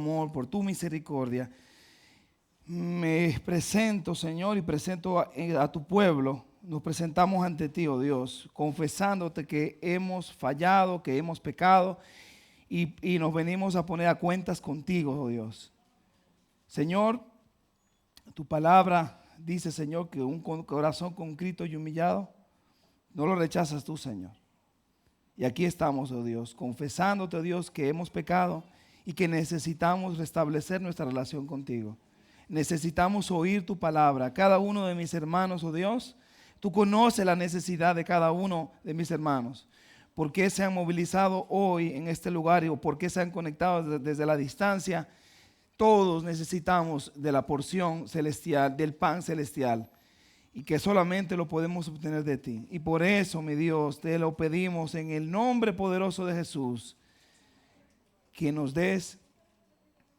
amor, por tu misericordia. Me presento, Señor, y presento a tu pueblo. Nos presentamos ante ti, oh Dios, confesándote que hemos fallado, que hemos pecado y nos venimos a poner a cuentas contigo, oh Dios. Señor, tu palabra dice, Señor, que un corazón contrito y humillado no lo rechazas tú, Señor. Y aquí estamos, oh Dios, confesándote, oh Dios, que hemos pecado y que necesitamos restablecer nuestra relación contigo. Necesitamos oír tu palabra. Cada uno de mis hermanos, oh Dios, tú conoces la necesidad de cada uno de mis hermanos. ¿Por qué se han movilizado hoy en este lugar o por qué se han conectado desde la distancia? Todos necesitamos de la porción celestial, del pan celestial, y que solamente lo podemos obtener de ti. Y por eso, mi Dios, te lo pedimos en el nombre poderoso de Jesús, que nos des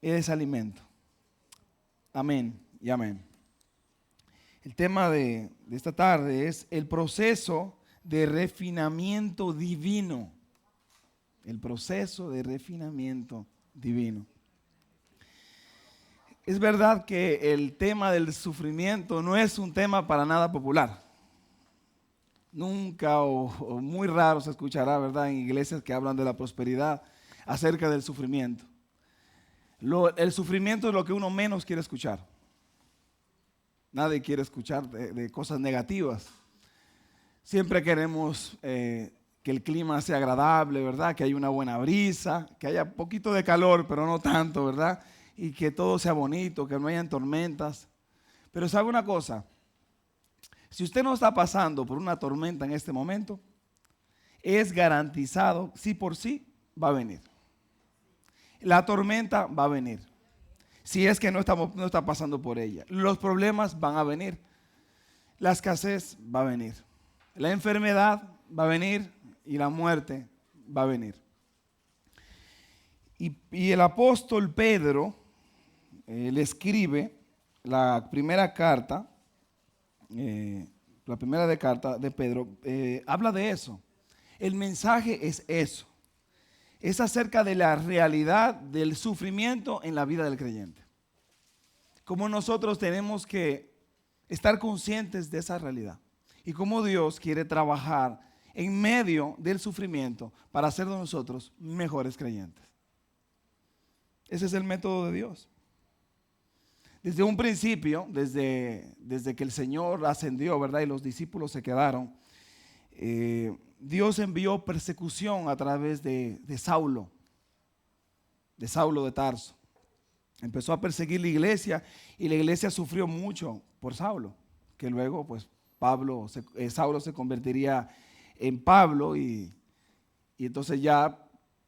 ese alimento. Amén y amén. El tema de esta tarde es el proceso de refinamiento divino. El proceso de refinamiento divino. Es verdad que el tema del sufrimiento no es un tema para nada popular. Nunca o muy raro se escuchará, ¿verdad?, en iglesias que hablan de la prosperidad acerca del sufrimiento. El sufrimiento es lo que uno menos quiere escuchar. Nadie quiere escuchar de cosas negativas. Siempre queremos que el clima sea agradable, ¿verdad? Que haya una buena brisa, que haya poquito de calor, pero no tanto, ¿verdad? Y que todo sea bonito, que no hayan tormentas. Pero ¿sabe una cosa? Si usted no está pasando por una tormenta en este momento, es garantizado, sí por sí, va a venir. La tormenta va a venir. Si es que no está pasando por ella. Los problemas van a venir. La escasez va a venir. La enfermedad va a venir y la muerte va a venir. Y el apóstol Pedro le escribe la primera carta, carta de Pedro, habla de eso. El mensaje es eso. Es acerca de la realidad del sufrimiento en la vida del creyente. Cómo nosotros tenemos que estar conscientes de esa realidad. Y cómo Dios quiere trabajar en medio del sufrimiento para hacer de nosotros mejores creyentes. Ese es el método de Dios. Desde un principio, desde que el Señor ascendió, ¿verdad?, y los discípulos se quedaron, Dios envió persecución a través de Saulo de Tarso. Empezó a perseguir la iglesia y la iglesia sufrió mucho por Saulo, que luego pues Saulo se convertiría en Pablo y entonces ya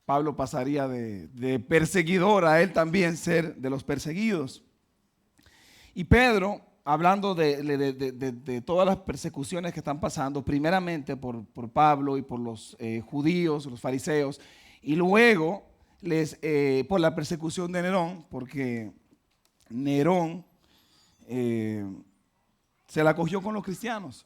Pablo pasaría de perseguidor a él también ser de los perseguidos. Y Pedro, hablando de todas las persecuciones que están pasando, primeramente por Pablo y por los judíos, los fariseos, y luego por la persecución de Nerón, porque Nerón se la cogió con los cristianos.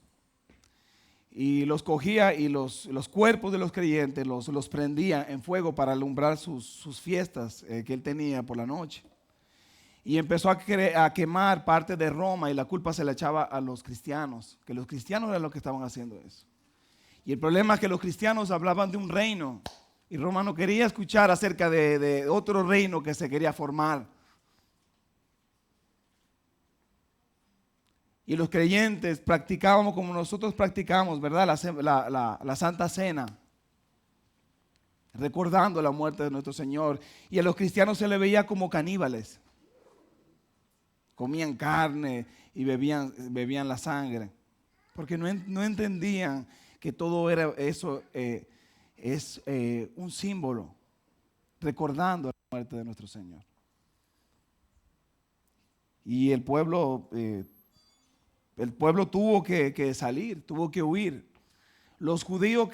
Y los cogía y los cuerpos de los creyentes los prendía en fuego para alumbrar sus fiestas que él tenía por la noche. Y empezó a quemar parte de Roma y la culpa se la echaba a los cristianos, que los cristianos eran los que estaban haciendo eso. Y el problema es que los cristianos hablaban de un reino y Roma no quería escuchar acerca de otro reino que se quería formar. Y los creyentes practicábamos como nosotros practicamos, ¿verdad? La Santa Cena, recordando la muerte de nuestro Señor. Y a los cristianos se les veía como caníbales. Comían carne y bebían la sangre, porque no entendían que todo era eso, es un símbolo, recordando la muerte de nuestro Señor. Y el pueblo tuvo que salir, tuvo que huir. Los judíos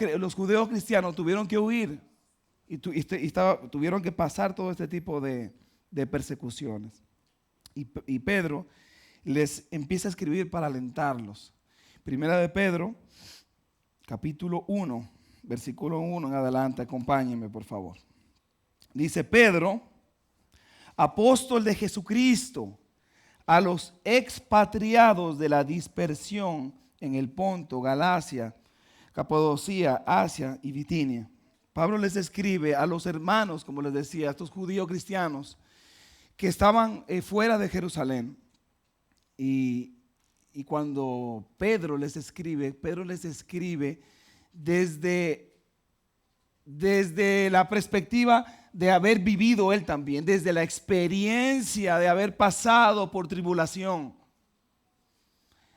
cristianos tuvieron que huir y tuvieron que pasar todo este tipo de persecuciones. Y Pedro les empieza a escribir para alentarlos. Primera de Pedro, capítulo 1, versículo 1 en adelante. Acompáñenme, por favor. Dice: Pedro, apóstol de Jesucristo, a los expatriados de la dispersión en el Ponto, Galacia, Capadocia, Asia y Bitinia. Pablo les escribe a los hermanos, como les decía, a estos judíos cristianos que estaban fuera de Jerusalén. Y cuando Pedro les escribe desde la perspectiva de haber vivido él también, desde la experiencia de haber pasado por tribulación,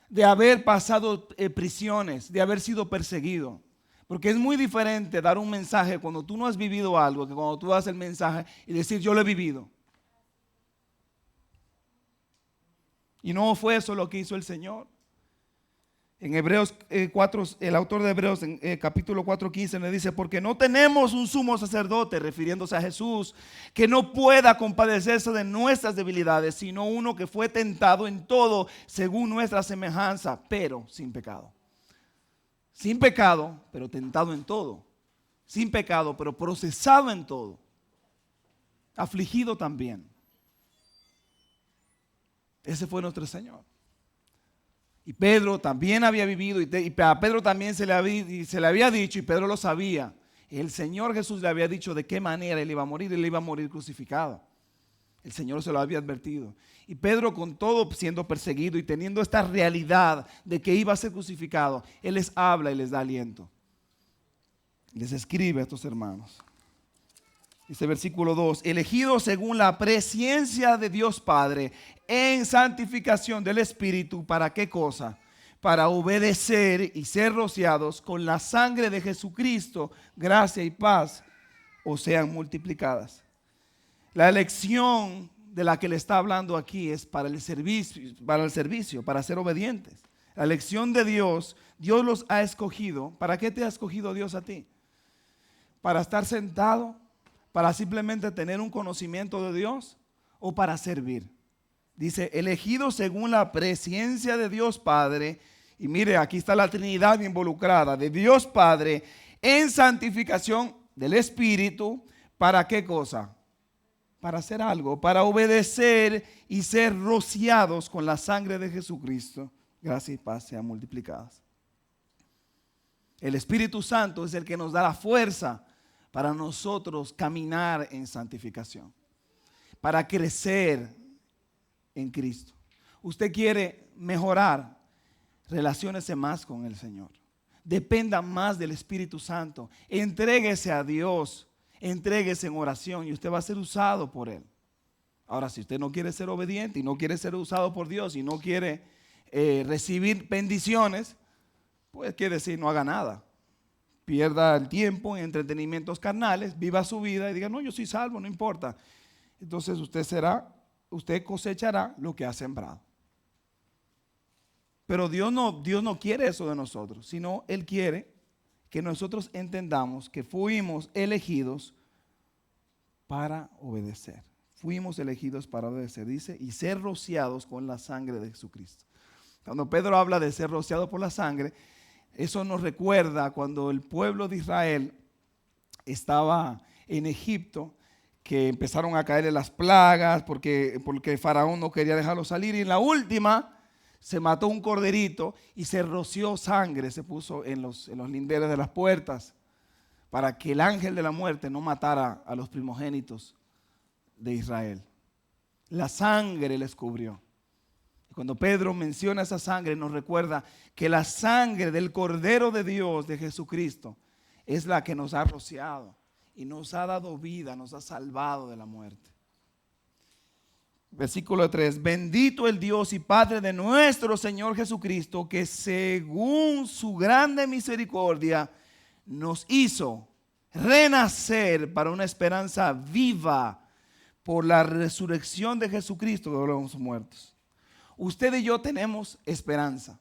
de haber pasado prisiones, de haber sido perseguido. Porque es muy diferente dar un mensaje cuando tú no has vivido algo que cuando tú das el mensaje y decir yo lo he vivido. Y no fue eso lo que hizo el Señor. En Hebreos 4, el autor de Hebreos en capítulo 4:15 le dice, porque no tenemos un sumo sacerdote, refiriéndose a Jesús, que no pueda compadecerse de nuestras debilidades, sino uno que fue tentado en todo según nuestra semejanza, pero sin pecado. Sin pecado, pero tentado en todo. Sin pecado, pero procesado en todo. Afligido también. Ese fue nuestro Señor. Y Pedro también había vivido, y a Pedro también se le había dicho, y Pedro lo sabía. El Señor Jesús le había dicho de qué manera él iba a morir. Él iba a morir crucificado. El Señor se lo había advertido. Y Pedro, con todo siendo perseguido y teniendo esta realidad de que iba a ser crucificado, él les habla y les da aliento. Les escribe a estos hermanos. Dice versículo 2, elegidos según la presciencia de Dios Padre en santificación del Espíritu, ¿para qué cosa? Para obedecer y ser rociados con la sangre de Jesucristo, gracia y paz os sean multiplicadas. La elección de la que le está hablando aquí es para el servicio, para ser obedientes. La elección de Dios, Dios los ha escogido. ¿Para qué te ha escogido Dios a ti? ¿Para estar sentado? ¿Para simplemente tener un conocimiento de Dios? ¿O para servir? Dice, elegidos según la presciencia de Dios Padre. Y mire, aquí está la Trinidad involucrada, de Dios Padre, en santificación del Espíritu. ¿Para qué cosa? Para hacer algo, para obedecer y ser rociados con la sangre de Jesucristo. Gracia y paz sean multiplicadas. El Espíritu Santo es el que nos da la fuerza para nosotros caminar en santificación, para crecer en Cristo. Usted quiere mejorar, relaciónese más con el Señor. Dependa más del Espíritu Santo. Entréguese a Dios. Entréguese en oración y usted va a ser usado por Él. Ahora, si usted no quiere ser obediente y no quiere ser usado por Dios y no quiere recibir bendiciones, pues quiere decir no haga nada. Pierda el tiempo en entretenimientos carnales, viva su vida y diga, no, yo soy salvo, no importa. Entonces usted cosechará lo que ha sembrado. Pero Dios no quiere eso de nosotros, sino Él quiere que nosotros entendamos que fuimos elegidos para obedecer. Fuimos elegidos para obedecer, dice, y ser rociados con la sangre de Jesucristo. Cuando Pedro habla de ser rociado por la sangre, eso nos recuerda cuando el pueblo de Israel estaba en Egipto, que empezaron a caerle las plagas porque Faraón no quería dejarlo salir. Y en la última se mató un corderito y se roció sangre, se puso en los linderes de las puertas para que el ángel de la muerte no matara a los primogénitos de Israel. La sangre les cubrió. Cuando Pedro menciona esa sangre, nos recuerda que la sangre del Cordero de Dios, de Jesucristo, es la que nos ha rociado y nos ha dado vida, nos ha salvado de la muerte. Versículo 3, bendito el Dios y Padre de nuestro Señor Jesucristo, que según su grande misericordia nos hizo renacer para una esperanza viva por la resurrección de Jesucristo de los muertos. Usted y yo tenemos esperanza.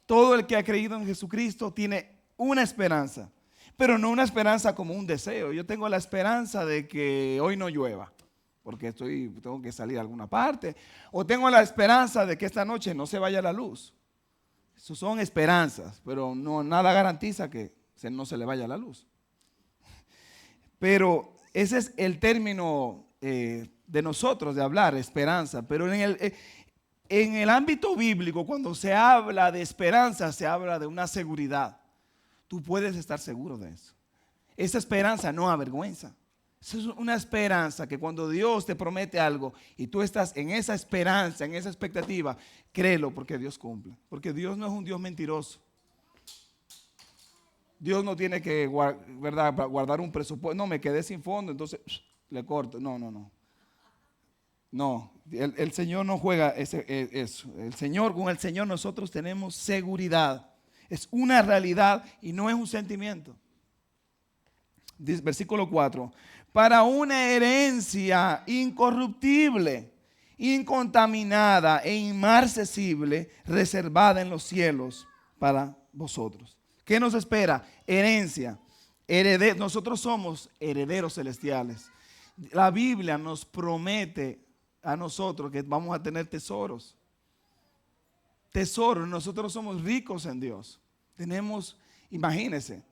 Todo el que ha creído en Jesucristo tiene una esperanza, pero no una esperanza como un deseo. Yo tengo la esperanza de que hoy no llueva, porque tengo que salir a alguna parte. O tengo la esperanza de que esta noche no se vaya la luz. Eso son esperanzas, pero nada garantiza que no se le vaya la luz. Pero ese es el término de nosotros de hablar esperanza, pero en el ámbito bíblico, cuando se habla de esperanza, se habla de una seguridad. Tú puedes estar seguro de eso. Esa esperanza no avergüenza. Es una esperanza que cuando Dios te promete algo y tú estás en esa esperanza, en esa expectativa, créelo porque Dios cumple. Porque Dios no es un Dios mentiroso. Dios no tiene que ¿verdad? Guardar un presupuesto. No, me quedé sin fondo, entonces le corto. No. No, el Señor no juega eso. Con el Señor nosotros tenemos seguridad. Es una realidad y no es un sentimiento. Dice, versículo 4. Para una herencia incorruptible, incontaminada e inmarcesible, reservada en los cielos para vosotros. ¿Qué nos espera? Herencia. Nosotros somos herederos celestiales. La Biblia nos promete a nosotros que vamos a tener tesoros. Tesoros. Nosotros somos ricos en Dios. Tenemos, imagínense,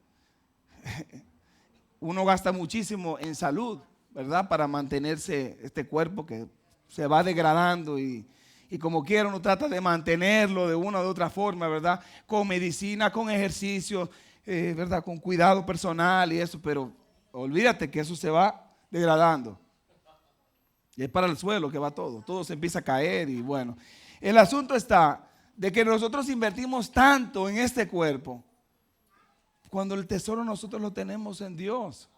uno gasta muchísimo en salud, ¿verdad? Para mantenerse este cuerpo que se va degradando y como quiera uno trata de mantenerlo de una u otra forma, ¿verdad? Con medicina, con ejercicio, ¿verdad? Con cuidado personal y eso, pero olvídate que eso se va degradando. Y es para el suelo que va todo se empieza a caer y bueno. El asunto está de que nosotros invertimos tanto en este cuerpo cuando el tesoro nosotros lo tenemos en Dios.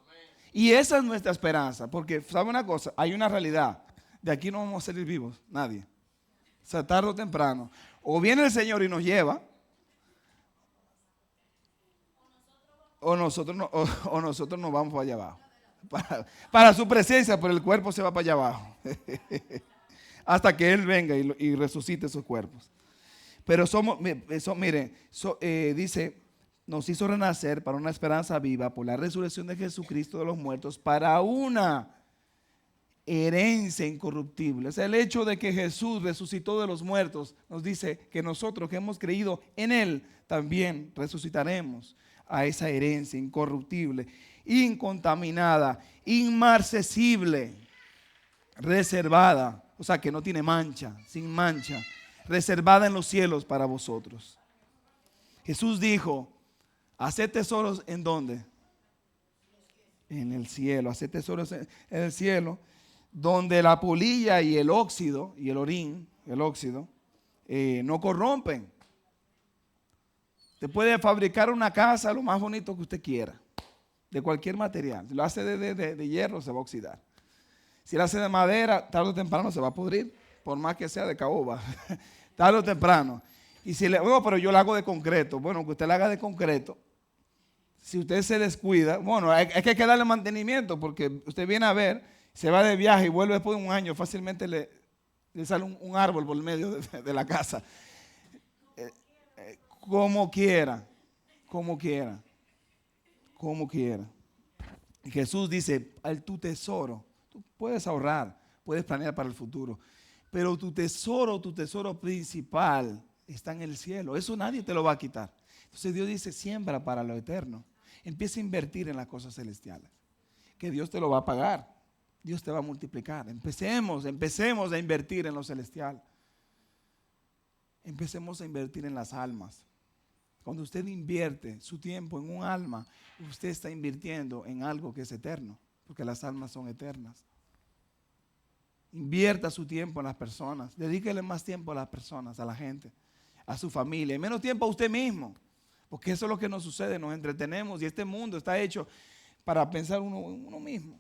Y esa es nuestra esperanza, porque ¿sabe una cosa? Hay una realidad. De aquí no vamos a salir vivos, nadie. O sea, tarde o temprano. O viene el Señor y nos lleva, o nosotros nos vamos para allá abajo. Para su presencia, pero el cuerpo se va para allá abajo. Hasta que Él venga y resucite esos cuerpos. Pero dice, nos hizo renacer para una esperanza viva por la resurrección de Jesucristo de los muertos, para una herencia incorruptible. O sea, el hecho de que Jesús resucitó de los muertos nos dice que nosotros que hemos creído en Él también resucitaremos a esa herencia incorruptible, incontaminada, inmarcesible, reservada, o sea que no tiene mancha, sin mancha, reservada en los cielos para vosotros. Jesús dijo, haced tesoros ¿en dónde? En el cielo, haced tesoros en el cielo, donde la polilla y el óxido, y el óxido, no corrompen. Usted puede fabricar una casa lo más bonito que usted quiera, de cualquier material. Si lo hace de hierro, se va a oxidar. Si lo hace de madera, tarde o temprano se va a pudrir, por más que sea de caoba, tarde o temprano. Y si pero yo lo hago de concreto. Bueno, que usted lo haga de concreto, si usted se descuida, bueno, hay que darle mantenimiento, porque usted viene a ver, se va de viaje y vuelve después de un año, fácilmente le sale un árbol por el medio de la casa. Como quiera. Y Jesús dice, tu tesoro, tú puedes ahorrar, puedes planear para el futuro, pero tu tesoro principal está en el cielo. Eso nadie te lo va a quitar. Entonces Dios dice, siembra para lo eterno. Empieza a invertir en las cosas celestiales, que Dios te lo va a pagar. Dios te va a multiplicar. Empecemos a invertir en lo celestial. Empecemos a invertir en las almas. Cuando usted invierte su tiempo en un alma, usted está invirtiendo en algo que es eterno, porque las almas son eternas. Invierta su tiempo en las personas. Dedíquele más tiempo a las personas, a la gente, a su familia, y menos tiempo a usted mismo, porque eso es lo que nos sucede. Nos entretenemos y este mundo está hecho para pensar uno mismo.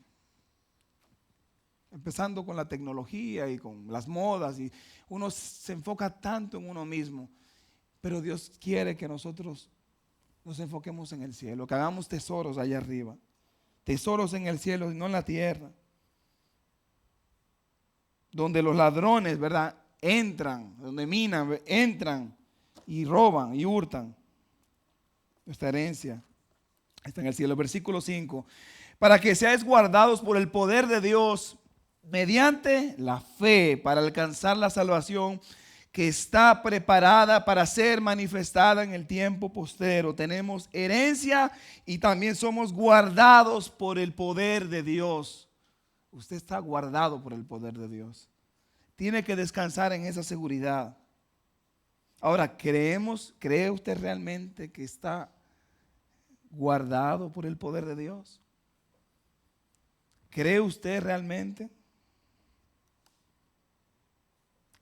Empezando con la tecnología y con las modas, y uno se enfoca tanto en uno mismo. Pero Dios quiere que nosotros nos enfoquemos en el cielo, que hagamos tesoros allá arriba. Tesoros en el cielo y no en la tierra. Donde los ladrones, ¿verdad? Donde minan, entran y roban y hurtan. Nuestra herencia está en el cielo. Versículo 5. Para que seáis guardados por el poder de Dios mediante la fe para alcanzar la salvación que está preparada para ser manifestada en el tiempo postrero. Tenemos herencia y también somos guardados por el poder de Dios. Usted está guardado por el poder de Dios. Tiene que descansar en esa seguridad. Ahora, ¿cree usted realmente que está guardado por el poder de Dios? ¿Cree usted realmente?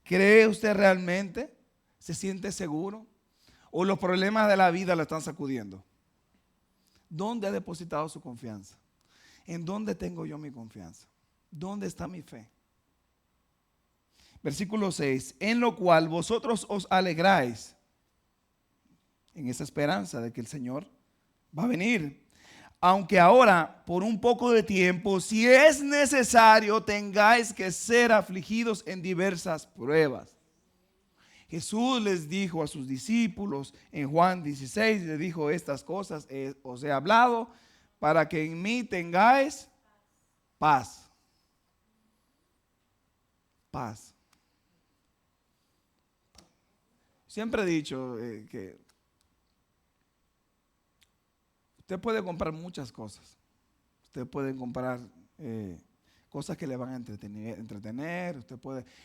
¿Cree usted realmente? ¿Se siente seguro? ¿O los problemas de la vida lo están sacudiendo? ¿Dónde ha depositado su confianza? ¿En dónde tengo yo mi confianza? ¿Dónde está mi fe? Versículo 6, en lo cual vosotros os alegráis en esa esperanza de que el Señor va a venir. Aunque ahora, por un poco de tiempo, si es necesario, tengáis que ser afligidos en diversas pruebas. Jesús les dijo a sus discípulos en Juan 16, les dijo estas cosas, os he hablado para que en mí tengáis paz. Paz. Siempre he dicho que usted puede comprar muchas cosas. Usted puede comprar cosas que le van a entretener.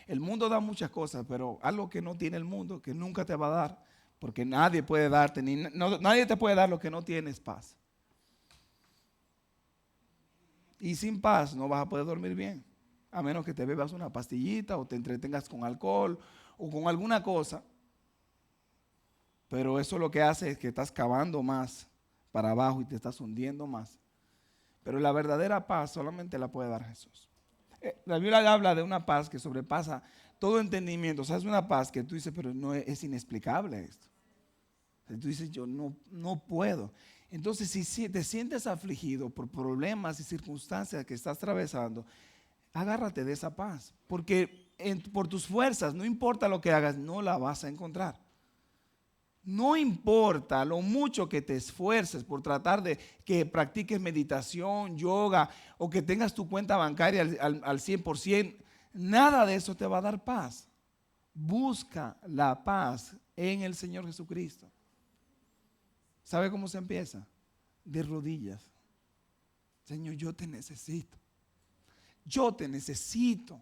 El mundo da muchas cosas, pero algo que no tiene el mundo, que nunca te va a dar, porque nadie puede darte, nadie te puede dar lo que no tienes, paz. Y sin paz no vas a poder dormir bien, a menos que te bebas una pastillita o te entretengas con alcohol o con alguna cosa. Pero eso lo que hace es que estás cavando más para abajo y te estás hundiendo más. Pero la verdadera paz solamente la puede dar Jesús. La Biblia habla de una paz que sobrepasa todo entendimiento. O sea, es una paz que tú dices, pero no es inexplicable esto. Tú dices, yo no puedo. Entonces, si te sientes afligido por problemas y circunstancias que estás atravesando, agárrate de esa paz. Porque por tus fuerzas, no importa lo que hagas, no la vas a encontrar. No importa lo mucho que te esfuerces por tratar de que practiques meditación, yoga o que tengas tu cuenta bancaria al 100%, nada de eso te va a dar paz. Busca la paz en el Señor Jesucristo. ¿Sabe cómo se empieza? De rodillas. Señor, yo te necesito. Yo te necesito.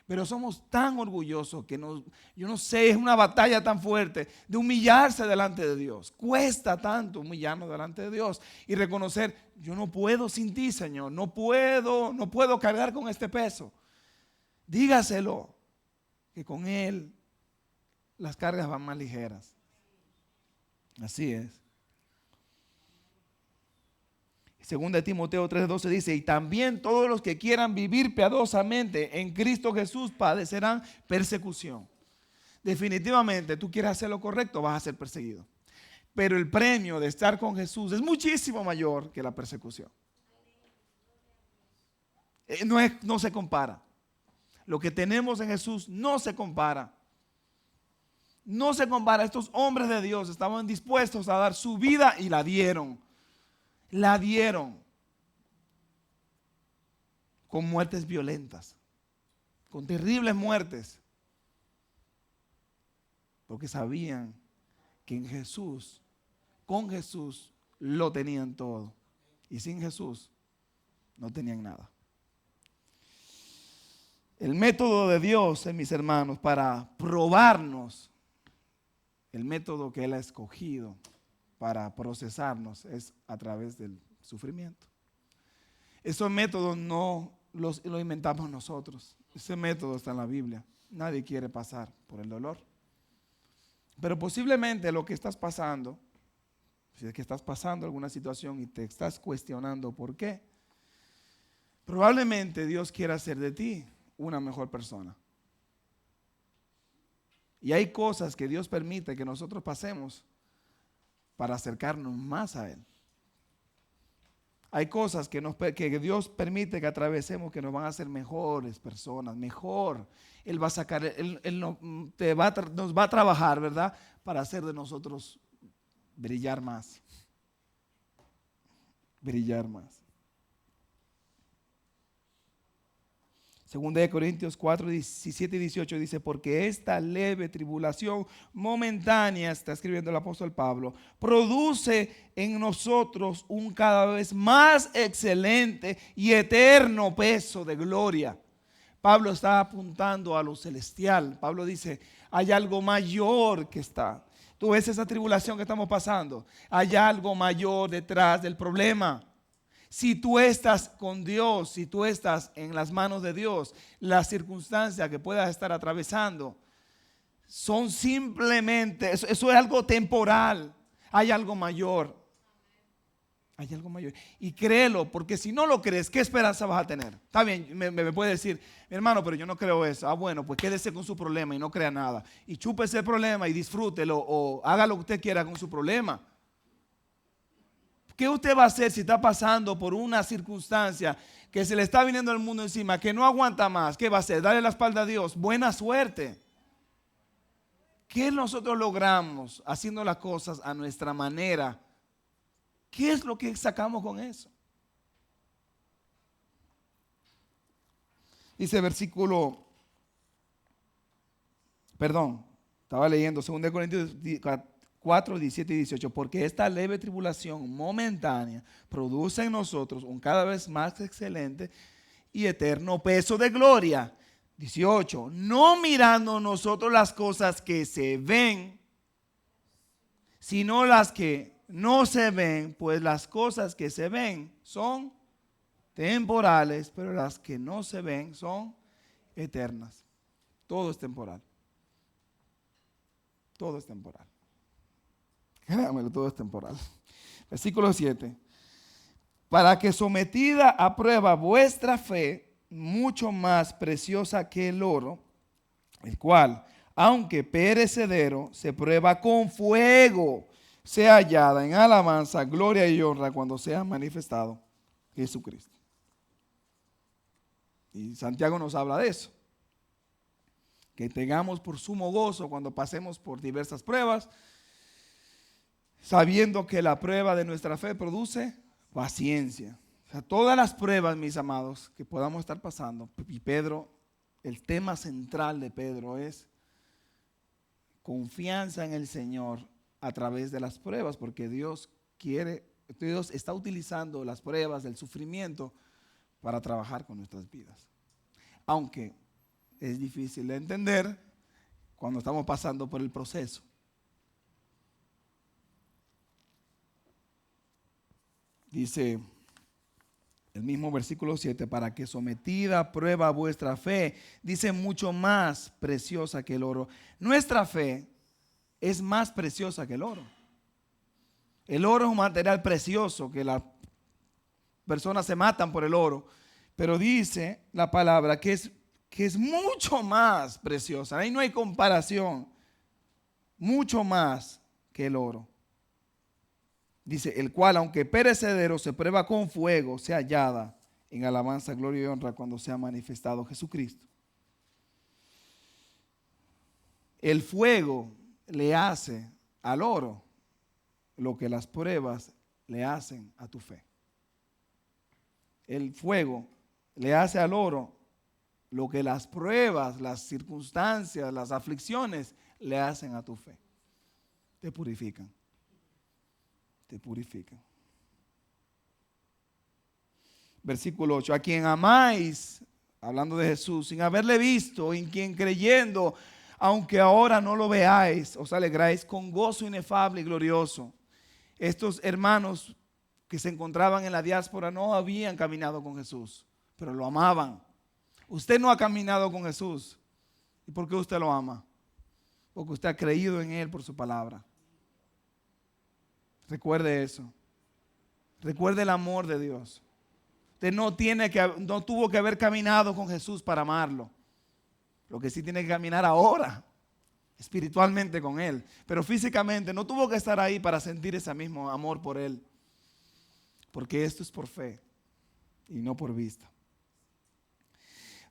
Pero somos tan orgullosos que yo no sé, es una batalla tan fuerte de humillarse delante de Dios. Cuesta tanto humillarnos delante de Dios y reconocer, yo no puedo sin ti, Señor. No puedo cargar con este peso. Dígaselo, que con Él las cargas van más ligeras. Así es. Segunda de Timoteo 3:12 dice, y también todos los que quieran vivir piadosamente en Cristo Jesús padecerán persecución. Definitivamente, tú quieres hacer lo correcto, vas a ser perseguido. Pero el premio de estar con Jesús es muchísimo mayor que la persecución. No se compara. Lo que tenemos en Jesús no se compara. No se compara. Estos hombres de Dios estaban dispuestos a dar su vida y la dieron. La dieron con muertes violentas, con terribles muertes, porque sabían que en Jesús, con Jesús, lo tenían todo, y sin Jesús no tenían nada. El método de Dios, mis hermanos, para probarnos, el método que Él ha escogido para procesarnos es a través del sufrimiento. Esos métodos no los inventamos nosotros. Ese método está en la Biblia. Nadie quiere pasar por el dolor. Pero posiblemente lo que estás pasando, si es que estás pasando alguna situación y te estás cuestionando por qué, probablemente Dios quiera hacer de ti una mejor persona. Y hay cosas que Dios permite que nosotros pasemos para acercarnos más a Él. Hay cosas que Dios permite que atravesemos que nos van a hacer mejores personas, mejor. Él va a sacar, nos va a trabajar, ¿verdad? Para hacer de nosotros brillar más. Brillar más. Segunda de Corintios 4, 17 y 18 dice, porque esta leve tribulación momentánea, está escribiendo el apóstol Pablo, produce en nosotros un cada vez más excelente y eterno peso de gloria. Pablo está apuntando a lo celestial. Pablo dice, hay algo mayor que está. Tú ves esa tribulación que estamos pasando. Hay algo mayor detrás del problema. Si tú estás con Dios, si tú estás en las manos de Dios, las circunstancias que puedas estar atravesando son simplemente, eso es algo temporal. Hay algo mayor. Hay algo mayor. Y créelo, porque si no lo crees, ¿qué esperanza vas a tener? Está bien, me puede decir, mi hermano, pero yo no creo eso. Ah, bueno, pues quédese con su problema y no crea nada. Y chúpese el problema y disfrútelo o haga lo que usted quiera con su problema. ¿Qué usted va a hacer si está pasando por una circunstancia que se le está viniendo el mundo encima, que no aguanta más? ¿Qué va a hacer? Darle la espalda a Dios. Buena suerte. ¿Qué nosotros logramos haciendo las cosas a nuestra manera? ¿Qué es lo que sacamos con eso? Dice estaba leyendo 2 Corintios 4, 17 y 18, porque esta leve tribulación momentánea produce en nosotros un cada vez más excelente y eterno peso de gloria. 18, no mirando nosotros las cosas que se ven, sino las que no se ven, pues las cosas que se ven son temporales, pero las que no se ven son eternas. Todo es temporal. Todo es temporal. Créamelo, todo es temporal. Versículo 7. Para que sometida a prueba vuestra fe, mucho más preciosa que el oro, el cual, aunque perecedero, se prueba con fuego, sea hallada en alabanza, gloria y honra cuando sea manifestado Jesucristo. Y Santiago nos habla de eso. Que tengamos por sumo gozo cuando pasemos por diversas pruebas, sabiendo que la prueba de nuestra fe produce paciencia. O sea, todas las pruebas, mis amados, que podamos estar pasando, y Pedro, el tema central de Pedro es confianza en el Señor a través de las pruebas, porque Dios está utilizando las pruebas del sufrimiento para trabajar con nuestras vidas. Aunque es difícil de entender cuando estamos pasando por el proceso. Dice el mismo versículo 7, para que sometida a prueba vuestra fe, dice mucho más preciosa que el oro. Nuestra fe es más preciosa que el oro. El oro es un material precioso que las personas se matan por el oro, pero dice la palabra que es mucho más preciosa. Ahí no hay comparación. Mucho más que el oro. Dice, el cual, aunque perecedero, se prueba con fuego, sea hallada en alabanza, gloria y honra cuando sea manifestado Jesucristo. El fuego le hace al oro lo que las pruebas le hacen a tu fe. El fuego le hace al oro lo que las pruebas, las circunstancias, las aflicciones le hacen a tu fe. Te purifican. Te purifican. Versículo 8. A quien amáis, hablando de Jesús, sin haberle visto, en quien creyendo, aunque ahora no lo veáis, os alegráis con gozo inefable y glorioso. Estos hermanos que se encontraban en la diáspora no habían caminado con Jesús, pero lo amaban. Usted no ha caminado con Jesús. ¿Y por qué usted lo ama? Porque usted ha creído en Él por su palabra. Recuerde eso. Recuerde el amor de Dios. Usted no tuvo que haber caminado con Jesús para amarlo. Lo que sí tiene que caminar ahora, espiritualmente con Él. Pero físicamente no tuvo que estar ahí para sentir ese mismo amor por Él. Porque esto es por fe y no por vista.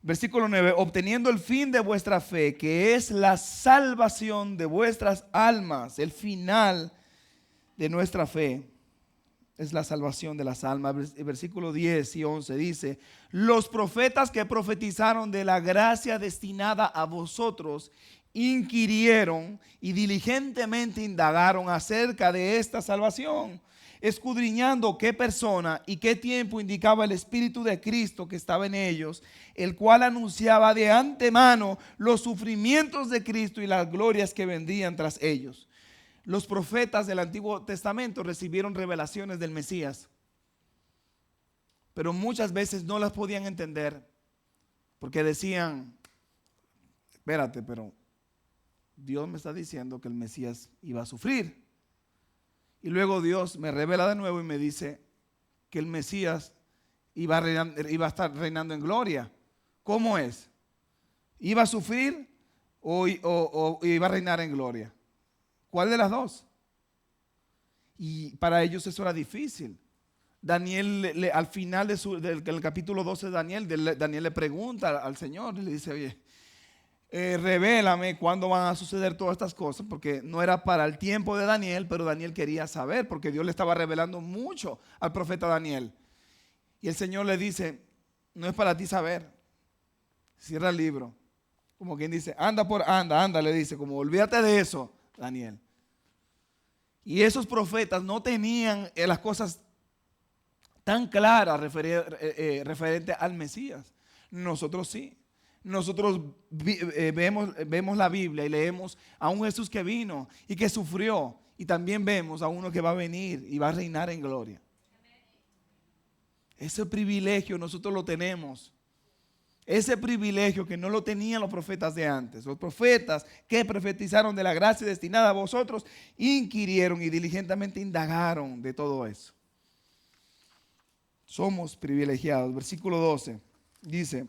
Versículo 9, obteniendo el fin de vuestra fe, que es la salvación de vuestras almas, el final de nuestra fe. es la salvación de las almas. El versículo 10 y 11 dice: los profetas que profetizaron de la gracia destinada a vosotros inquirieron y diligentemente indagaron acerca de esta salvación, escudriñando qué persona y qué tiempo indicaba el Espíritu de Cristo que estaba en ellos, el cual anunciaba de antemano los sufrimientos de Cristo y las glorias que vendrían tras ellos. Los profetas del Antiguo Testamento recibieron revelaciones del Mesías, pero muchas veces no las podían entender porque decían: espérate, pero Dios me está diciendo que el Mesías iba a sufrir. Y luego Dios me revela de nuevo y me dice que el Mesías iba a estar reinando en gloria. ¿Cómo es? ¿Iba a sufrir o iba a reinar en gloria? ¿Cuál de las dos? Y para ellos eso era difícil. Daniel, al final del capítulo 12 de Daniel le pregunta al Señor y le dice: oye, revélame cuándo van a suceder todas estas cosas, porque no era para el tiempo de Daniel, pero Daniel quería saber, porque Dios le estaba revelando mucho al profeta Daniel. Y el Señor le dice: no es para ti saber, cierra el libro. Como quien dice: anda, le dice, como olvídate de eso, Daniel. Y esos profetas no tenían las cosas tan claras referente al Mesías. Nosotros sí. Nosotros vemos la Biblia y leemos a un Jesús que vino y que sufrió. Y también vemos a uno que va a venir y va a reinar en gloria. Ese privilegio nosotros lo tenemos. Ese privilegio que no lo tenían los profetas de antes. Los profetas que profetizaron de la gracia destinada a vosotros inquirieron y diligentemente indagaron de todo eso. Somos privilegiados. Versículo 12 dice: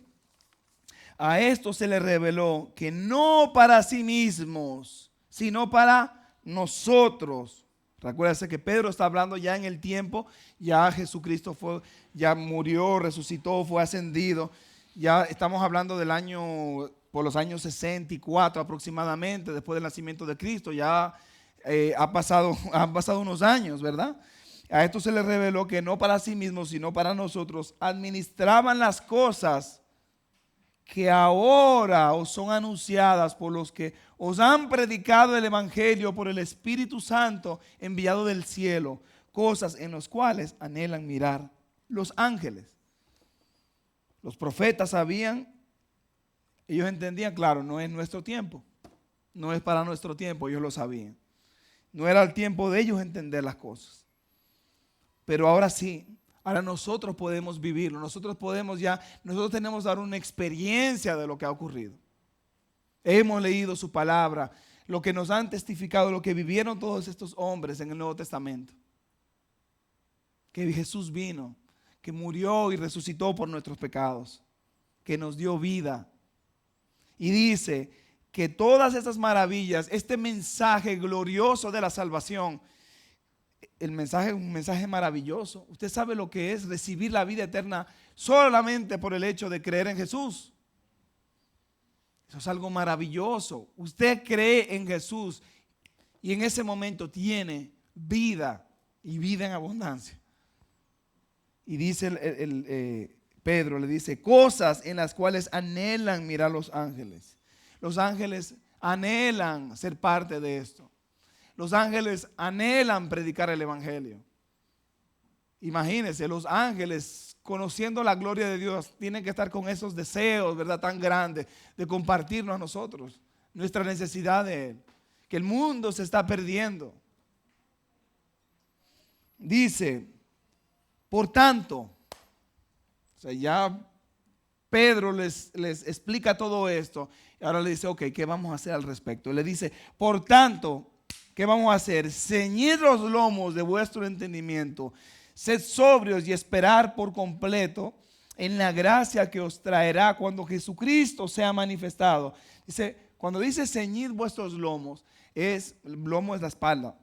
a esto se les reveló que no para sí mismos, sino para nosotros. Recuérdense que Pedro está hablando ya en el tiempo, ya Jesucristo ya murió, resucitó, fue ascendido. Ya estamos hablando por los años 64 aproximadamente, después del nacimiento de Cristo. Ya han pasado unos años, ¿verdad? A esto se les reveló que no para sí mismos, sino para nosotros, administraban las cosas que ahora os son anunciadas por los que os han predicado el Evangelio por el Espíritu Santo enviado del cielo, cosas en las cuales anhelan mirar los ángeles. Los profetas sabían, ellos entendían, claro, no es nuestro tiempo, no es para nuestro tiempo, ellos lo sabían. No era el tiempo de ellos entender las cosas. Pero ahora sí, ahora nosotros podemos vivirlo, nosotros tenemos ahora una experiencia de lo que ha ocurrido. Hemos leído su palabra, lo que nos han testificado, lo que vivieron todos estos hombres en el Nuevo Testamento. Que Jesús vino, que murió y resucitó por nuestros pecados, que nos dio vida. Y dice que todas esas maravillas, este mensaje glorioso de la salvación, el mensaje es un mensaje maravilloso. Usted sabe lo que es recibir la vida eterna solamente por el hecho de creer en Jesús. Eso es algo maravilloso. Usted cree en Jesús y en ese momento tiene vida y vida en abundancia. Y dice Pedro, le dice, cosas en las cuales anhelan mirar los ángeles. Los ángeles anhelan ser parte de esto. Los ángeles anhelan predicar el Evangelio. Imagínense, los ángeles, conociendo la gloria de Dios, tienen que estar con esos deseos, ¿verdad?, tan grandes de compartirnos a nosotros nuestra necesidad de Él. Que el mundo se está perdiendo. Dice, por tanto, o sea, ya Pedro les explica todo esto. Y ahora le dice, ok, ¿qué vamos a hacer al respecto? Le dice, por tanto, ¿qué vamos a hacer? Ceñid los lomos de vuestro entendimiento, sed sobrios y esperar por completo en la gracia que os traerá cuando Jesucristo sea manifestado. Dice, cuando dice ceñid vuestros lomos, el lomo es la espalda.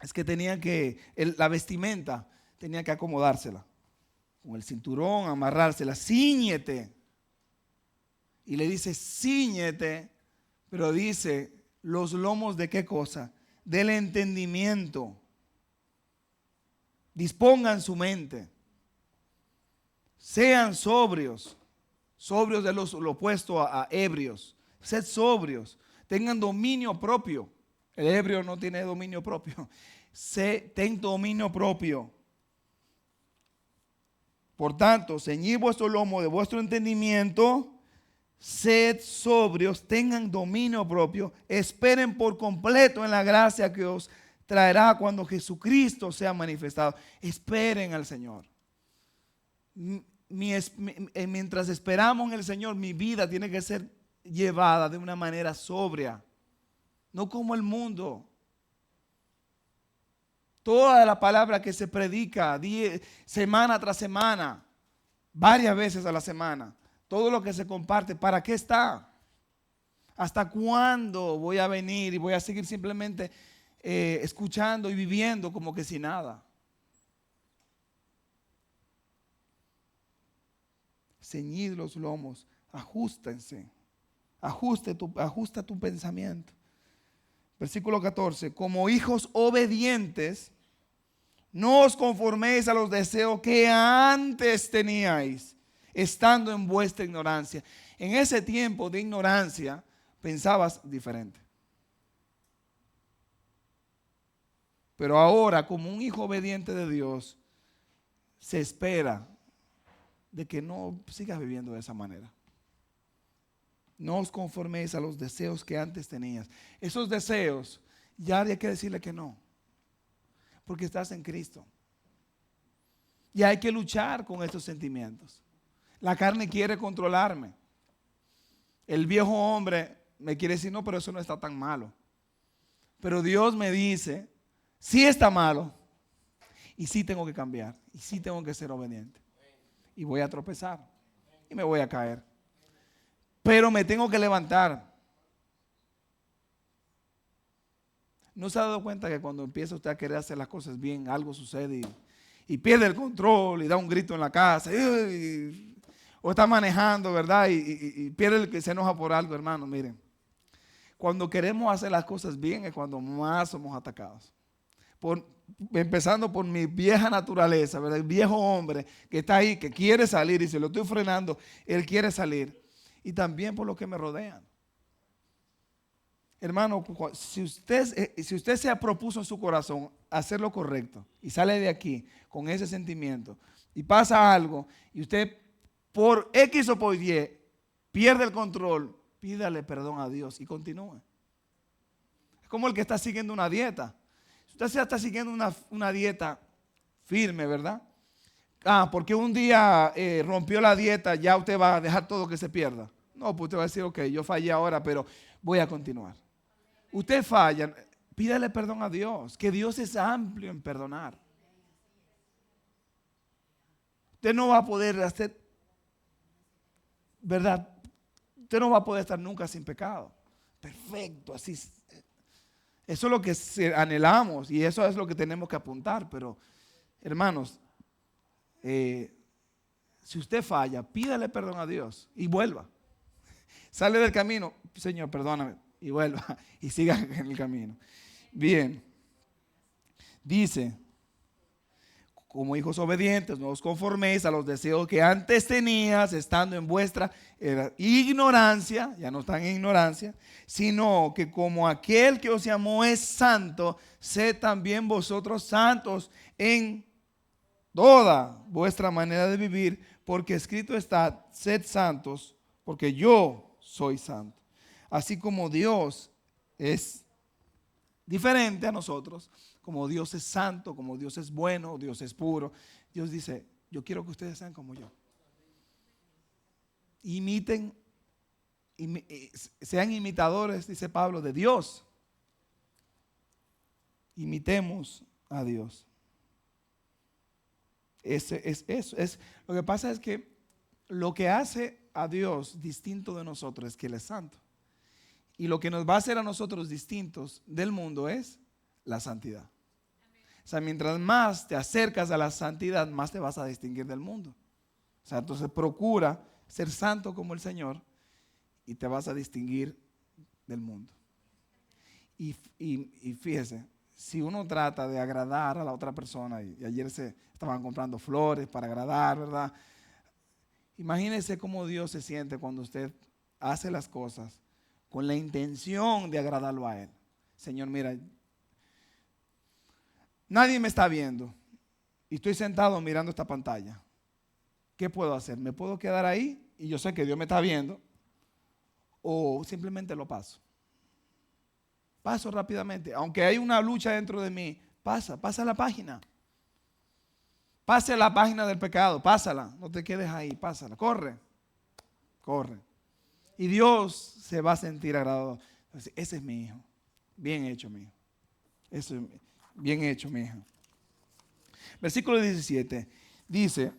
Es que la vestimenta tenía que acomodársela. Con el cinturón, amarrársela, cíñete. Y le dice, cíñete, pero dice, ¿los lomos de qué cosa? Del entendimiento. dispongan su mente, sean sobrios, sobrios de lo opuesto a ebrios, sed sobrios, tengan dominio propio. El ebrio no tiene dominio propio. Ten dominio propio. Por tanto, ceñid vuestro lomo de vuestro entendimiento, sed sobrios, tengan dominio propio, esperen por completo en la gracia que os traerá cuando Jesucristo sea manifestado. Esperen al Señor. Mientras esperamos en el Señor, mi vida tiene que ser llevada de una manera sobria, no como el mundo. Toda la palabra que se predica semana tras semana, varias veces a la semana, todo lo que se comparte, ¿para qué está? ¿Hasta cuándo voy a venir y voy a seguir simplemente escuchando y viviendo como que sin nada? Ceñid los lomos, ajustense, ajusta tu pensamiento. Versículo 14, como hijos obedientes, no os conforméis a los deseos que antes teníais, estando en vuestra ignorancia. En ese tiempo de ignorancia, pensabas diferente. Pero ahora, como un hijo obediente de Dios, se espera de que no sigas viviendo de esa manera. No os conforméis a los deseos que antes tenías. Esos deseos, ya hay que decirle que no, porque estás en Cristo. Y hay que luchar con estos sentimientos. La carne quiere controlarme. El viejo hombre me quiere decir, no, pero eso no está tan malo. Pero Dios me dice, sí está malo, y sí tengo que cambiar, y sí tengo que ser obediente. Y voy a tropezar, y me voy a caer. Pero me tengo que levantar. ¿No se ha dado cuenta que cuando empieza usted a querer hacer las cosas bien, algo sucede y pierde el control y da un grito en la casa? O está manejando, ¿verdad? Y pierde el que se enoja por algo, hermano. Miren, cuando queremos hacer las cosas bien es cuando más somos atacados. Empezando por mi vieja naturaleza, ¿verdad? El viejo hombre que está ahí, que quiere salir y se lo estoy frenando, él quiere salir. Y también por los que me rodean. Hermano, si usted se propuso en su corazón hacer lo correcto y sale de aquí con ese sentimiento y pasa algo y usted por X o por Y pierde el control, pídale perdón a Dios y continúe. Es como el que está siguiendo una dieta. Si usted se está siguiendo una dieta firme, ¿verdad? Porque un día rompió la dieta, ya usted va a dejar todo que se pierda. No, pues usted va a decir, ok, yo fallé ahora, pero voy a continuar. Usted falla, pídale perdón a Dios, que Dios es amplio en perdonar. Usted no va a poder hacer, ¿verdad? Usted no va a poder estar nunca sin pecado. Perfecto, así. Eso es lo que anhelamos y eso es lo que tenemos que apuntar. Pero, hermanos, si usted falla, pídale perdón a Dios y vuelva. Sale del camino, Señor, perdóname, y vuelva y siga en el camino. Bien, dice, como hijos obedientes, no os conforméis a los deseos que antes tenías, estando en vuestra ignorancia, ya no están en ignorancia, sino que como aquel que os llamó es santo, sed también vosotros santos en toda vuestra manera de vivir, porque escrito está, sed santos, porque yo soy santo. Así como Dios es diferente a nosotros, como Dios es santo, como Dios es bueno, Dios es puro, Dios dice, yo quiero que ustedes sean como yo. Imiten, sean imitadores, dice Pablo, de Dios. Imitemos a Dios. Lo que pasa es que lo que hace a Dios distinto de nosotros es que Él es santo. Y lo que nos va a hacer a nosotros distintos del mundo es la santidad. O sea, mientras más te acercas a la santidad, más te vas a distinguir del mundo. O sea, entonces procura ser santo como el Señor y te vas a distinguir del mundo. Y fíjese, si uno trata de agradar a la otra persona, y ayer se estaban comprando flores para agradar, ¿verdad? Imagínese cómo Dios se siente cuando usted hace las cosas con la intención de agradarlo a Él. Señor, mira, nadie me está viendo y estoy sentado mirando esta pantalla. ¿Qué puedo hacer? ¿Me puedo quedar ahí y yo sé que Dios me está viendo? ¿O simplemente lo paso? Paso rápidamente. Aunque hay una lucha dentro de mí, pasa la página. Pase la página del pecado, pásala. No te quedes ahí, pásala. Corre. Y Dios se va a sentir agradado. Entonces, ese es mi hijo. Bien hecho, mi hijo. Eso es bien hecho, mi hijo. Versículo 17 dice: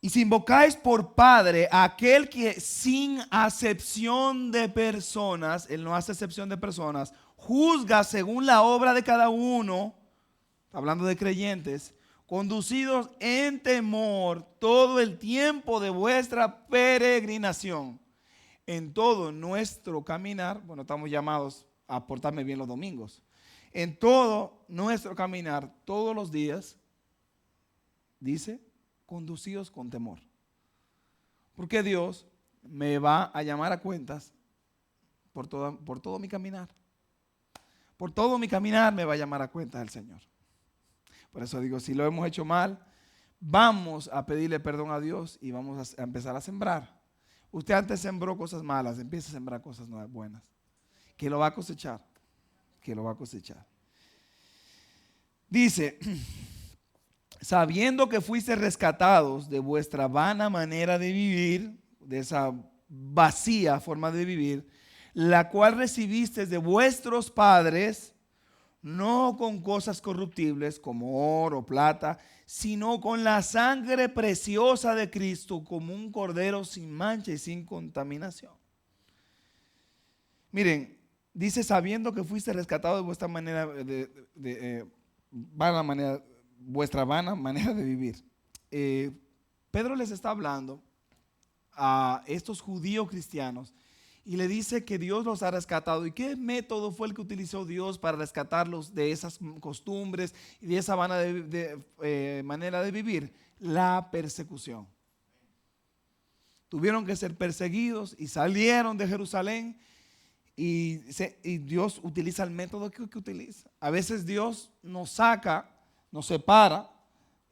y si invocáis por Padre a aquel que sin acepción de personas, Él no hace acepción de personas, juzga según la obra de cada uno, hablando de creyentes, conducidos en temor todo el tiempo de vuestra peregrinación. En todo nuestro caminar, bueno, estamos llamados a portarme bien los domingos. En todo nuestro caminar, todos los días, dice, conducidos con temor. Porque Dios me va a llamar a cuentas por todo mi caminar. Por todo mi caminar me va a llamar a cuentas el Señor. Por eso digo, si lo hemos hecho mal, vamos a pedirle perdón a Dios y vamos a empezar a sembrar. Usted antes sembró cosas malas, empieza a sembrar cosas buenas. Que lo va a cosechar. Dice, sabiendo que fuiste rescatados de vuestra vana manera de vivir, de esa vacía forma de vivir, la cual recibisteis de vuestros padres, no con cosas corruptibles como oro o plata, sino con la sangre preciosa de Cristo, como un cordero sin mancha y sin contaminación. Miren, dice, sabiendo que fuiste rescatado de vuestra manera vuestra vana manera de vivir. Pedro les está hablando a estos judíos cristianos y le dice que Dios los ha rescatado. ¿Y qué método fue el que utilizó Dios para rescatarlos de esas costumbres y de esa vana manera de vivir? La persecución. Tuvieron que ser perseguidos y salieron de Jerusalén. Y Dios utiliza el método que utiliza. A veces Dios nos saca, nos separa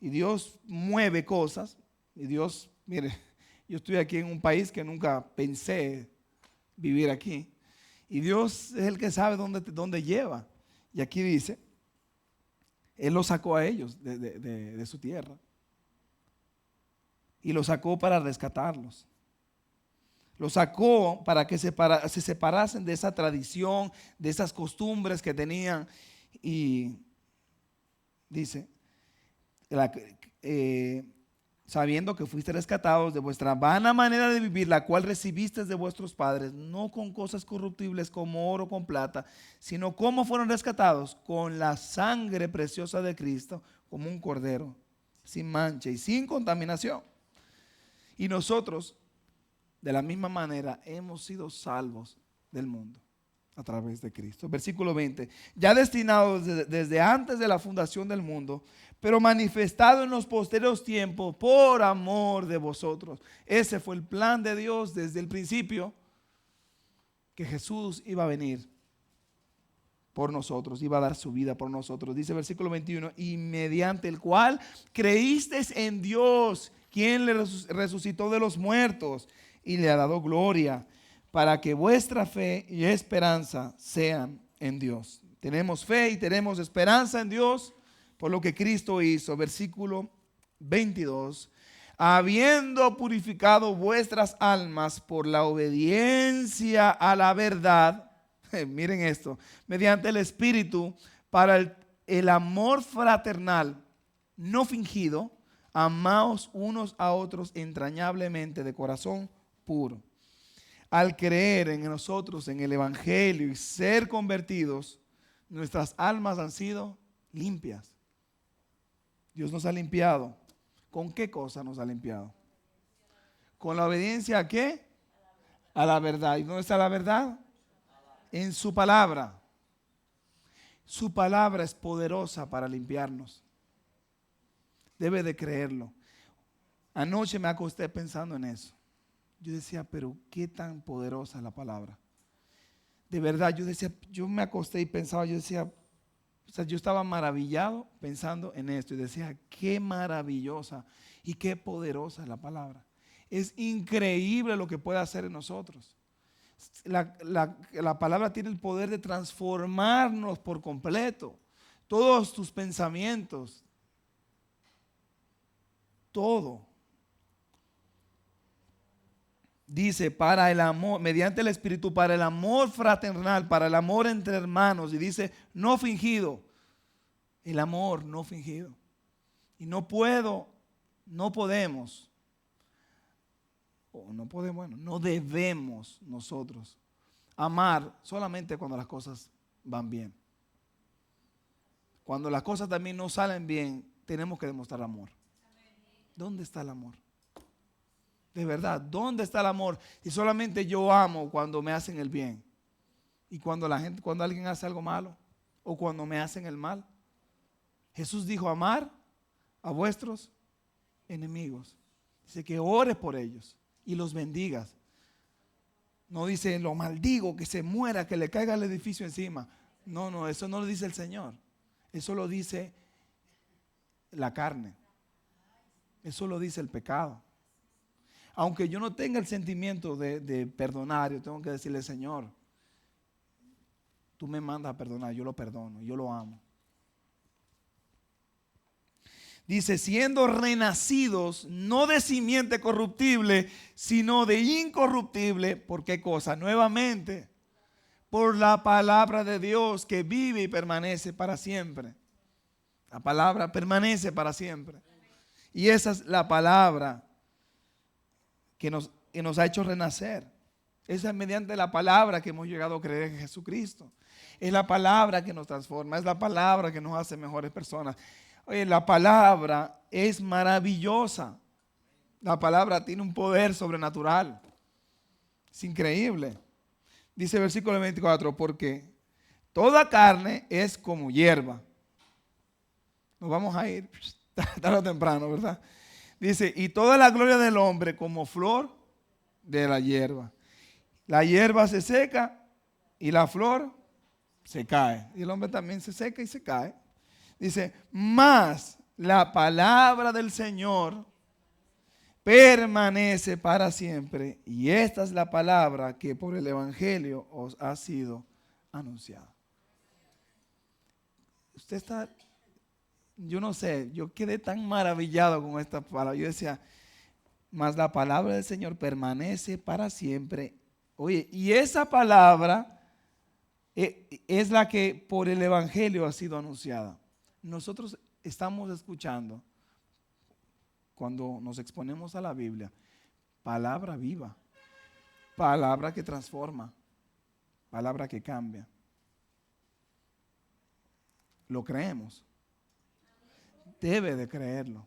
y Dios mueve cosas. Y Dios, mire, yo estoy aquí en un país que nunca pensé vivir aquí. Y Dios es el que sabe dónde lleva. Y aquí dice, Él los sacó a ellos de su tierra. Y los sacó para rescatarlos. Los sacó para que se separasen de esa tradición, de esas costumbres que tenían. Y dice, sabiendo que fuiste rescatados de vuestra vana manera de vivir, la cual recibisteis de vuestros padres, no con cosas corruptibles como oro con plata, sino como fueron rescatados con la sangre preciosa de Cristo, como un cordero, sin mancha y sin contaminación. Y nosotros, de la misma manera, hemos sido salvos del mundo a través de Cristo. Versículo 20. Ya destinado desde antes de la fundación del mundo, pero manifestado en los posteriores tiempos por amor de vosotros. Ese fue el plan de Dios desde el principio, que Jesús iba a venir por nosotros, iba a dar su vida por nosotros. Dice versículo 21, y mediante el cual creísteis en Dios, quien le resucitó de los muertos y le ha dado gloria, para que vuestra fe y esperanza sean en Dios. Tenemos fe y tenemos esperanza en Dios por lo que Cristo hizo. Versículo 22. Habiendo purificado vuestras almas por la obediencia a la verdad, miren esto, mediante el Espíritu, para el amor fraternal no fingido, amaos unos a otros entrañablemente de corazón puro. Al creer en nosotros, en el Evangelio y ser convertidos, nuestras almas han sido limpias. Dios nos ha limpiado. ¿Con qué cosa nos ha limpiado? ¿Con la obediencia a qué? A la verdad. ¿Y dónde está la verdad? en su palabra. Su palabra es poderosa para limpiarnos. Debe de creerlo. Anoche me acosté pensando en eso. Yo decía, pero qué tan poderosa es la palabra. De verdad, yo decía, yo me acosté y pensaba, yo decía, o sea, yo estaba maravillado pensando en esto y decía, qué maravillosa y qué poderosa es la palabra. Es increíble lo que puede hacer en nosotros. La palabra tiene el poder de transformarnos por completo. Todos tus pensamientos, todo. Dice, para el amor, mediante el Espíritu, para el amor fraternal, para el amor entre hermanos. Y dice, no fingido. El amor no fingido. Y no podemos, bueno, no debemos nosotros amar solamente cuando las cosas van bien. Cuando las cosas también no salen bien, tenemos que demostrar amor. ¿Dónde está el amor? De verdad, ¿dónde está el amor? Si solamente yo amo cuando me hacen el bien. Y cuando alguien hace algo malo, o cuando me hacen el mal. Jesús dijo, amar a vuestros enemigos. Dice que ores por ellos y los bendigas. No dice, lo maldigo, que se muera, que le caiga el edificio encima. No, eso no lo dice el Señor. Eso lo dice la carne. Eso lo dice el pecado. Aunque yo no tenga el sentimiento de perdonar, yo tengo que decirle, Señor, tú me mandas a perdonar, yo lo perdono, yo lo amo. Dice, siendo renacidos, no de simiente corruptible, sino de incorruptible. ¿Por qué cosa? Nuevamente, por la palabra de Dios que vive y permanece para siempre. La palabra permanece para siempre. Y esa es la palabra que nos ha hecho renacer. Esa es mediante la palabra que hemos llegado a creer en Jesucristo. Es la palabra que nos transforma, es la palabra que nos hace mejores personas. Oye, la palabra es maravillosa. La palabra tiene un poder sobrenatural. Es increíble. Dice el versículo 24, porque toda carne es como hierba. Nos vamos a ir tarde o temprano, ¿verdad? Dice, y toda la gloria del hombre como flor de la hierba. La hierba se seca y la flor se cae. Y el hombre también se seca y se cae. Dice, mas la palabra del Señor permanece para siempre. Y esta es la palabra que por el Evangelio os ha sido anunciada. Usted está, yo no sé, yo quedé tan maravillado con esta palabra. Yo decía, mas la palabra del Señor permanece para siempre. Oye, y esa palabra es la que por el Evangelio ha sido anunciada. Nosotros estamos escuchando, cuando nos exponemos a la Biblia, palabra viva, palabra que transforma, palabra que cambia. ¿Lo creemos? Debe de creerlo.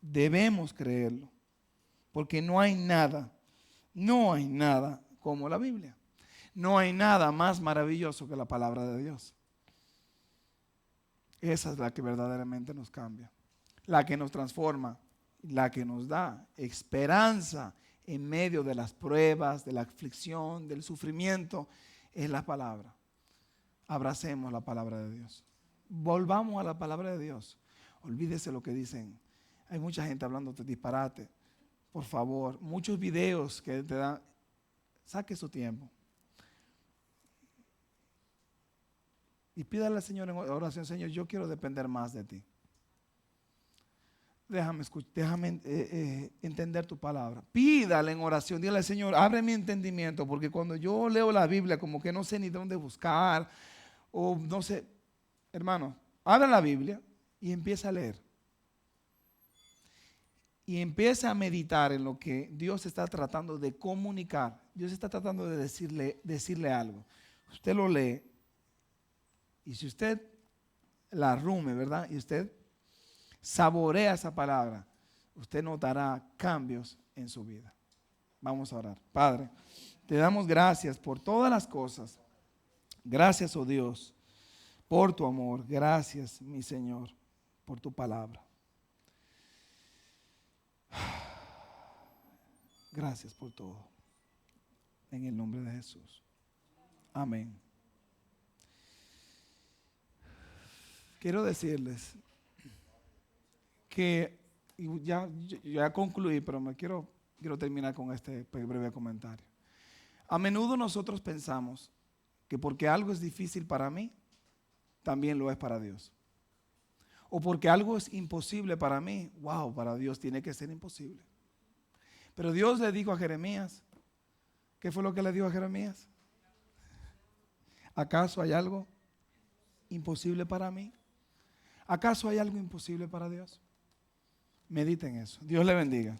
Debemos creerlo. Porque no hay nada como la Biblia. No hay nada más maravilloso que la palabra de Dios. Esa es la que verdaderamente nos cambia, la que nos transforma, la que nos da esperanza en medio de las pruebas, de la aflicción, del sufrimiento, es la palabra. Abracemos la palabra de Dios. Volvamos a la palabra de Dios. Olvídese lo que dicen. Hay mucha gente hablando de disparate. Por favor, muchos videos que te dan, saque su tiempo. Y pídale al Señor en oración, Señor, yo quiero depender más de ti. Déjame entender tu palabra. Pídale en oración, dígale al Señor, abre mi entendimiento, porque cuando yo leo la Biblia como que no sé ni dónde buscar, o no sé, hermano, abre la Biblia y empieza a leer. Y empieza a meditar en lo que Dios está tratando de comunicar. Dios está tratando de decirle algo. Usted lo lee. Y si usted la rume, ¿verdad? Y usted saborea esa palabra, usted notará cambios en su vida. Vamos a orar. Padre, Te damos gracias por todas las cosas. Gracias, oh Dios, por tu amor. Gracias, mi Señor, por tu palabra. Gracias por todo. En el nombre de Jesús. Amén. Quiero decirles que, y ya concluí, pero quiero terminar con este breve comentario. A menudo nosotros pensamos que porque algo es difícil para mí, también lo es para Dios. O porque algo es imposible para mí, wow, para Dios tiene que ser imposible. Pero Dios le dijo a Jeremías, ¿qué fue lo que le dijo a Jeremías? ¿Acaso hay algo imposible para mí? ¿Acaso hay algo imposible para Dios? Mediten eso. Dios le bendiga.